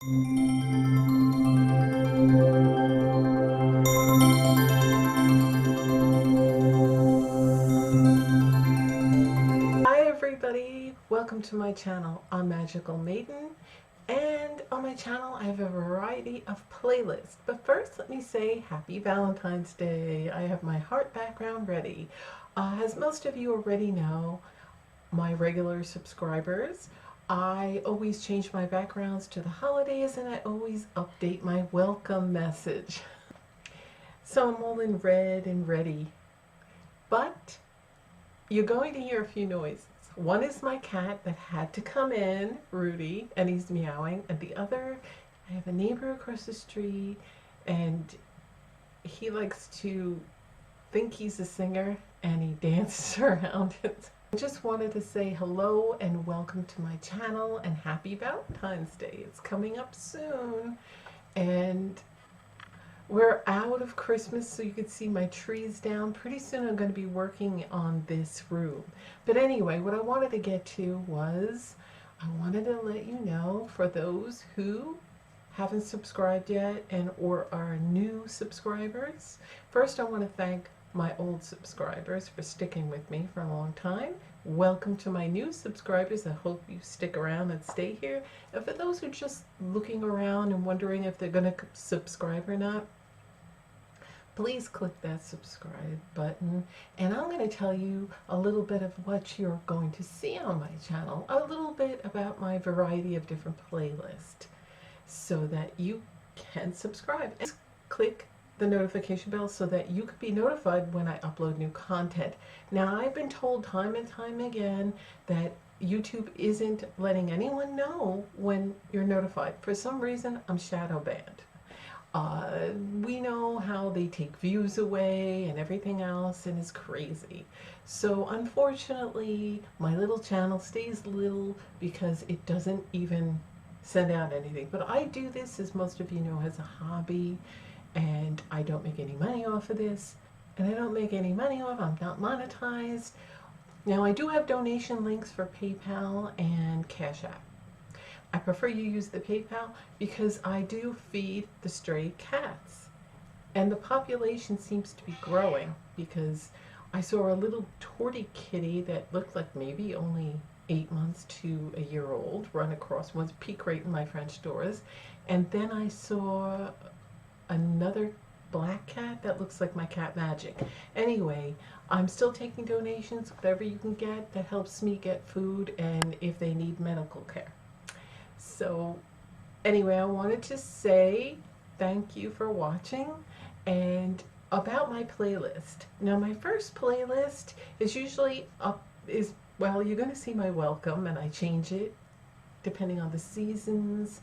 Hi everybody, welcome to my channel. I'm Magical Maiden, and on my channel I have a variety of playlists. But first let me say happy Valentine's Day. I have my heart background ready. As most of you already know, my regular subscribers, I always change my backgrounds to the holidays and I always update my welcome message. So I'm all in red and ready. But you're going to hear a few noises. One is my cat that had to come in, Rudy, and he's meowing. And the other, I have a neighbor across the street, and he likes to think he's a singer, and he dances around it. I just wanted to say hello and welcome to my channel, and happy Valentine's Day. It's coming up soon, and we're out of Christmas, so you can see my trees down. Pretty soon I'm going to be working on this room. But anyway, what I wanted to get to was, I wanted to let you know, for those who haven't subscribed yet and or are new subscribers, first I want to thank my old subscribers for sticking with me for a long time. Welcome to my new subscribers. I hope you stick around and stay here. And for those who are just looking around and wondering if they're going to subscribe or not, please click that subscribe button, and I'm going to tell you a little bit of what you're going to see on my channel, a little bit about my variety of different playlists, so that you can subscribe. And click the notification bell so that you can be notified when I upload new content. Now, I've been told time and time again that YouTube isn't letting anyone know when you're notified. For some reason, I'm shadow banned. We know how they take views away and everything else, and it's crazy. So unfortunately, my little channel stays little because it doesn't even send out anything. But I do this, as most of you know, as a hobby, and I don't make any money off of this. And I don't make any money off, I'm not monetized. Now, I do have donation links for PayPal and Cash App. I prefer you use the PayPal because I do feed the stray cats. And the population seems to be growing because I saw a little tortie kitty that looked like maybe only 8 months to a year old run across one's peek right in my French doors. And then I saw another black cat that looks like my cat Magic. Anyway, I'm still taking donations, whatever you can get that helps me get food and if they need medical care. So anyway, I wanted to say thank you for watching and about my playlist. Now, my first playlist is usually well, you're going to see my welcome, and I change it depending on the seasons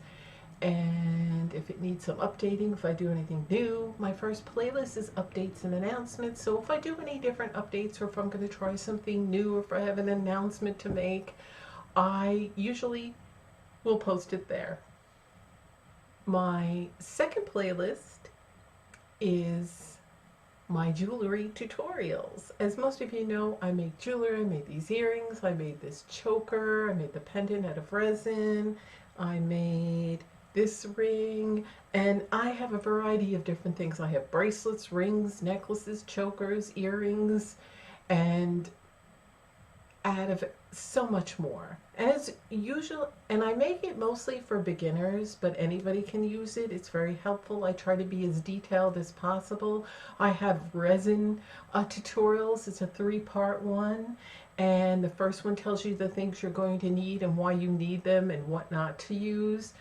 and if it needs some updating, if I do anything new. My first playlist is updates and announcements. So if I do any different updates, or if I'm going to try something new, or if I have an announcement to make, I usually will post it there. My second playlist is my jewelry tutorials. As most of you know, I make jewelry. I made these earrings, I made this choker, I made the pendant out of resin, I made this ring, and I have a variety of different things. I have bracelets, rings, necklaces, chokers, earrings, and out of so much more. And it's usual, and I make it mostly for beginners, but anybody can use it. It's very helpful. I try to be as detailed as possible. I have resin tutorials. It's a 3-part one, and the first one tells you the things you're going to need and why you need them and what not to use.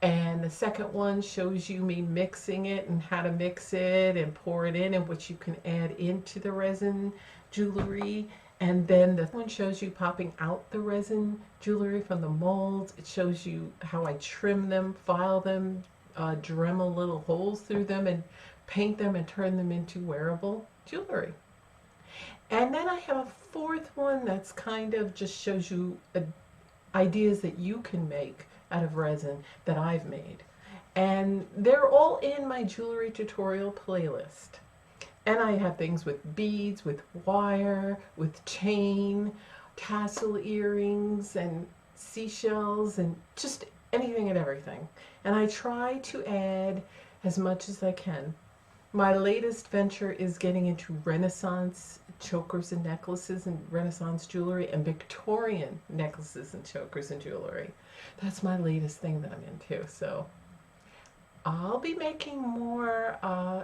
And the second one shows you me mixing it and how to mix it and pour it in and what you can add into the resin jewelry. And then the one shows you popping out the resin jewelry from the molds. It shows you how I trim them, file them, Dremel little holes through them, and paint them and turn them into wearable jewelry. And then I have a fourth one that's kind of just shows you ideas that you can make out of resin that I've made. And they're all in my jewelry tutorial playlist. And I have things with beads, with wire, with chain, tassel earrings, and seashells, and just anything and everything. And I try to add as much as I can. My latest venture is getting into Renaissance chokers and necklaces and Renaissance jewelry and Victorian necklaces and chokers and jewelry. That's my latest thing that I'm into. So I'll be making more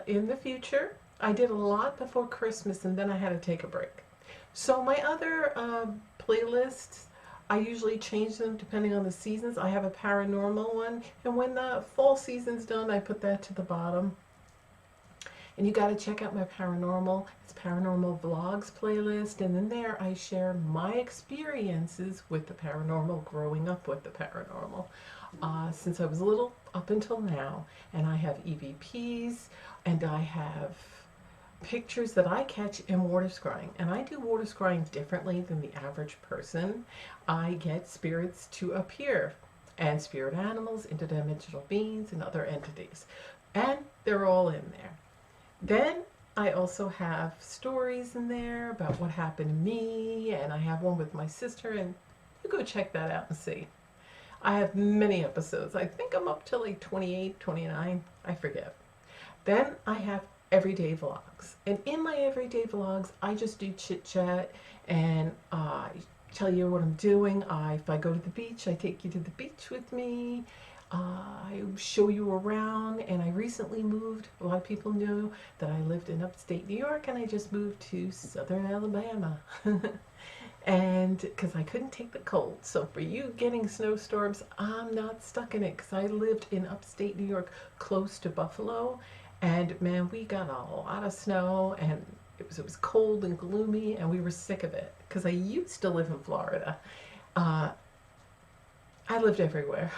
in the future. I did a lot before Christmas and then I had to take a break. So my other playlists, I usually change them depending on the seasons. I have a paranormal one, and when the fall season's done, I put that to the bottom. And you got to check out my paranormal. It's Paranormal Vlogs playlist, and in there I share my experiences with the paranormal, growing up with the paranormal, since I was little up until now. And I have EVPs, and I have pictures that I catch in water scrying. And I do water scrying differently than the average person. I get spirits to appear, and spirit animals, interdimensional beings, and other entities. And they're all in there. Then I also have stories in there about what happened to me, and I have one with my sister, and you go check that out and see. I have many episodes. I think I'm up to like 28, 29, I forget. Then I have everyday vlogs, and in my everyday vlogs I just do chit chat and tell you what I'm doing. If I go to the beach, I take you to the beach with me. I show you around, and I recently moved. A lot of people knew that I lived in upstate New York, and I just moved to southern Alabama. And because I couldn't take the cold. So for you getting snowstorms, I'm not stuck in it, because I lived in upstate New York close to Buffalo, and man, we got a lot of snow, and it was cold and gloomy, and we were sick of it, because I used to live in Florida. I lived everywhere.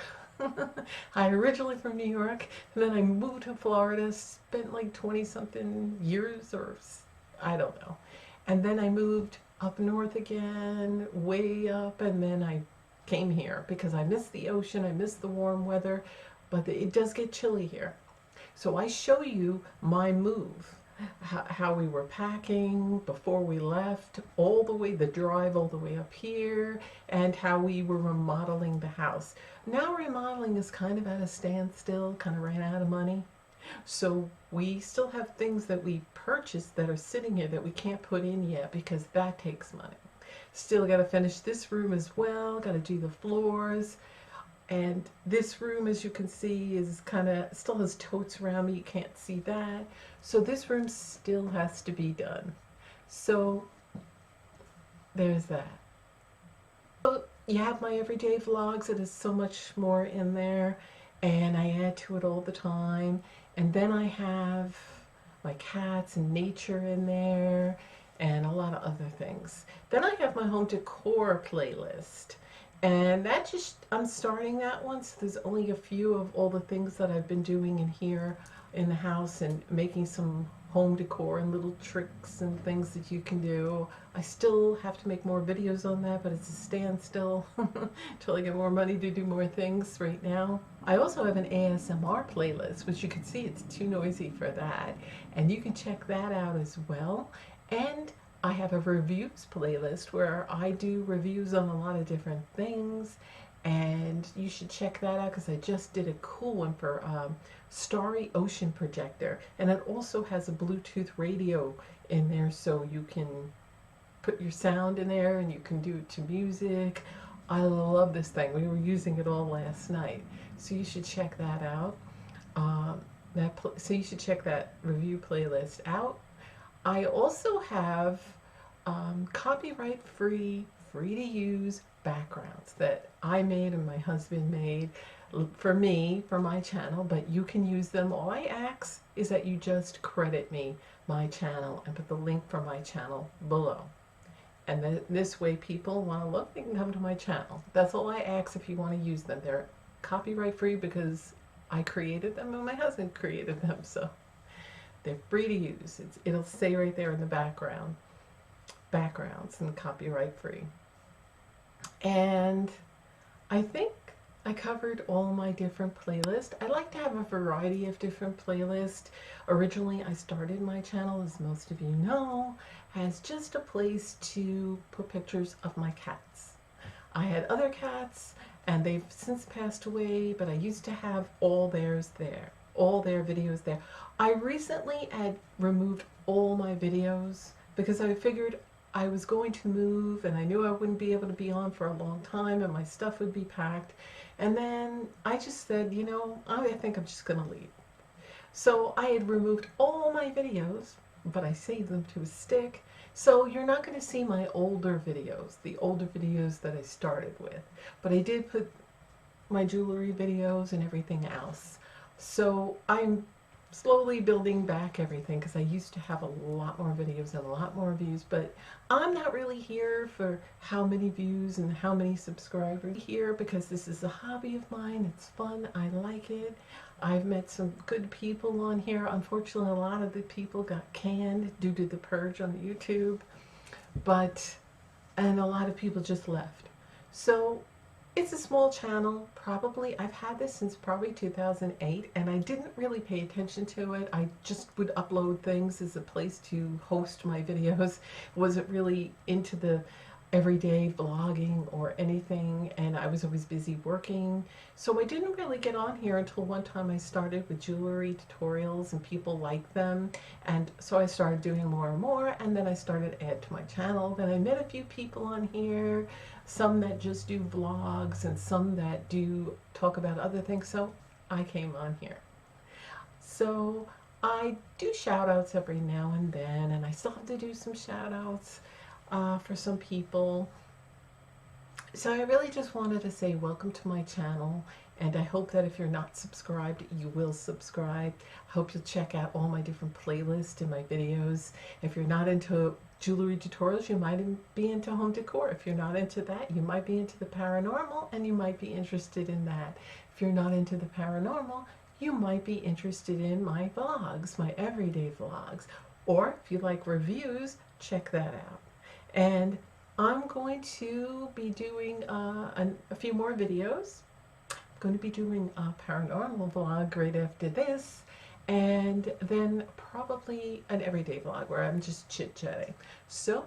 I originally from New York, and then I moved to Florida, spent like 20 something years, or I don't know. And then I moved up north again, way up, and then I came here because I miss the ocean, I miss the warm weather, but it does get chilly here. So I show you my move, how we were packing before we left, all the way, the drive all the way up here, and how we were remodeling the house. Now remodeling is kind of at a standstill, kind of ran out of money. So we still have things that we purchased that are sitting here that we can't put in yet because that takes money. Still got to finish this room as well, got to do the floors. And this room, as you can see, is kind of, still has totes around me. You can't see that. So this room still has to be done. So there's that. So you have my everyday vlogs. It is so much more in there, and I add to it all the time. And then I have my cats and nature in there, and a lot of other things. Then I have my home decor playlist. And that just, I'm starting that one, so there's only a few of all the things that I've been doing in here in the house, and making some home decor and little tricks and things that you can do. I still have to make more videos on that, but it's a standstill until I get more money to do more things right now. I also have an ASMR playlist, which you can see it's too noisy for that, and you can check that out as well. And I have a reviews playlist where I do reviews on a lot of different things, and you should check that out because I just did a cool one for Starry Ocean Projector, and it also has a Bluetooth radio in there, so you can put your sound in there and you can do it to music. I love this thing. We were using it all last night, so you should check that out. So you should check that review playlist out. I also have copyright-free, free-to-use backgrounds that I made and my husband made for me, for my channel, but you can use them. All I ask is that you just credit me, my channel, and put the link for my channel below. And then this way people want to look, they can come to my channel. That's all I ask if you want to use them. They're copyright-free because I created them and my husband created them, so they're free to use. It'll say right there in the background, backgrounds and copyright free. And I think I covered all my different playlists. I like to have a variety of different playlists. Originally, I started my channel, as most of you know, as just a place to put pictures of my cats. I had other cats, and they've since passed away, but I used to have all theirs there, all their videos there. I recently had removed all my videos because I figured I was going to move and I knew I wouldn't be able to be on for a long time and my stuff would be packed. And then I just said, you know, I think I'm just going to leave. So I had removed all my videos, but I saved them to a stick. So you're not going to see my older videos, the older videos that I started with. But I did put my jewelry videos and everything else. So I'm slowly building back everything because I used to have a lot more videos and a lot more views, but I'm not really here for how many views and how many subscribers. Here because this is a hobby of mine. It's fun. I like it. I've met some good people on here. Unfortunately, a lot of the people got canned due to the purge on YouTube, and a lot of people just left. So it's a small channel. Probably I've had this since probably 2008, and I didn't really pay attention to it. I just would upload things as a place to host my videos. Wasn't really into the everyday vlogging or anything, and I was always busy working. So I didn't really get on here until one time I started with jewelry tutorials and people liked them, and so I started doing more and more, and then I started to add to my channel. Then I met a few people on here, some that just do vlogs and some that do talk about other things, so I came on here. So I do shout outs every now and then, and I still have to do some shout outs for some people. So I really just wanted to say welcome to my channel, and I hope that if you're not subscribed, you will subscribe. I hope you'll check out all my different playlists and my videos. If you're not into jewelry tutorials, you might be into home decor. If you're not into that, you might be into the paranormal, and you might be interested in that. If you're not into the paranormal, you might be interested in my vlogs, my everyday vlogs. Or if you like reviews, check that out. And I'm going to be doing a few more videos. I'm going to be doing a paranormal vlog right after this, and then probably an everyday vlog where I'm just chit-chatting. So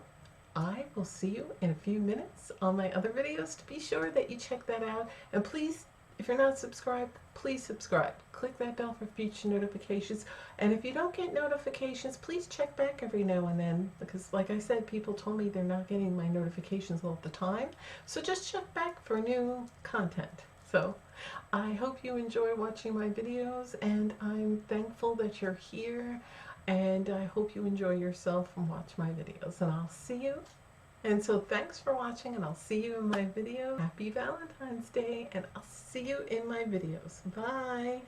I will see you in a few minutes on my other videos. To be sure that you check that out, and please, if you're not subscribed, please subscribe. Click that bell for future notifications. And if you don't get notifications, please check back every now and then, because like I said, people told me they're not getting my notifications all the time. So just check back for new content. So I hope you enjoy watching my videos, and I'm thankful that you're here, and I hope you enjoy yourself and watch my videos, and I'll see you. And so thanks for watching, and I'll see you in my video. Happy Valentine's Day, and I'll see you in my videos. Bye.